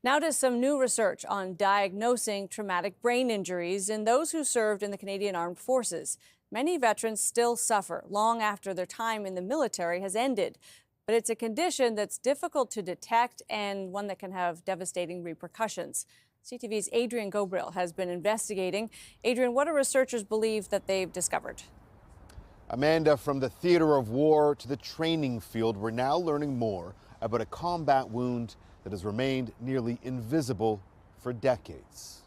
Now to some new research on diagnosing traumatic brain injuries in those who served in the Canadian Armed Forces. Many veterans still suffer long after their time in the military has ended. But it's a condition that's difficult to detect and one that can have devastating repercussions. CTV's Adrian Ghobrial has been investigating. Adrian, what do researchers believe that they've discovered? Amanda, from the theater of war to the training field, we're now learning more about a combat wound that has remained nearly invisible for decades.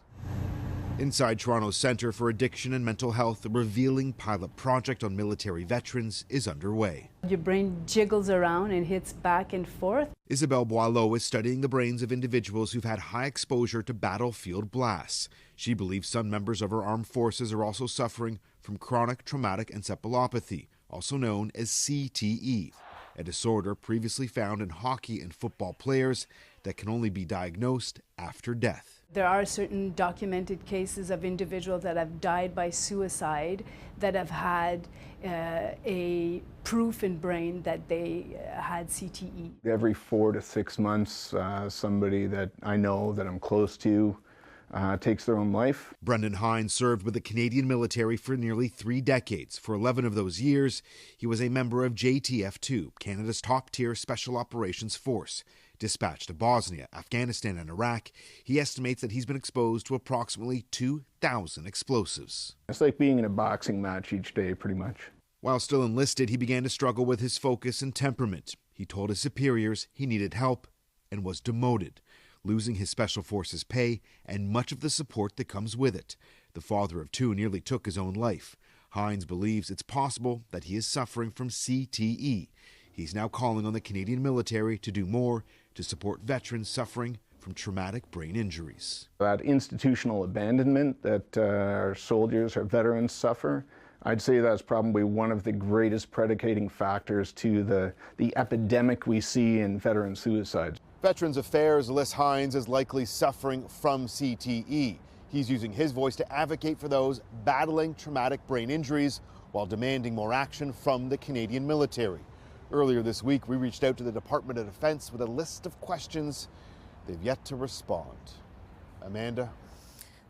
Inside Toronto's Centre for Addiction and Mental Health, a revealing pilot project on military veterans is underway. Your brain jiggles around and hits back and forth. Isabelle Boileau is studying the brains of individuals who've had high exposure to battlefield blasts. She believes some members of her armed forces are also suffering from chronic traumatic encephalopathy, also known as CTE, a disorder previously found in hockey and football players that can only be diagnosed after death. There are certain documented cases of individuals that have died by suicide that have had a proof in brain that they had CTE. Every 4 to 6 months, somebody that I know, that I'm close to, takes their own life. Brendan Hines served with the Canadian military for nearly 3 decades. For 11 of those years, he was a member of JTF-2, Canada's top-tier Special Operations Force. Dispatched to Bosnia, Afghanistan, and Iraq, he estimates that he's been exposed to approximately 2,000 explosives. It's like being in a boxing match each day, pretty much. While still enlisted, he began to struggle with his focus and temperament. He told his superiors he needed help and was demoted, losing his Special Forces pay and much of the support that comes with it. The father of 2 nearly took his own life. Hines believes it's possible that he is suffering from CTE. He's now calling on the Canadian military to do more to support veterans suffering from traumatic brain injuries. That institutional abandonment that our soldiers, our veterans suffer, I'd say that's probably one of the greatest predicating factors to the epidemic we see in veteran suicides. Veterans Affairs lists Hines as likely suffering from CTE. He's using his voice to advocate for those battling traumatic brain injuries while demanding more action from the Canadian military. Earlier this week, we reached out to the Department of Defense with a list of questions. They've yet to respond. Amanda?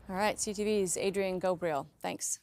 All right, CTV's Adrian Ghobrial. Thanks.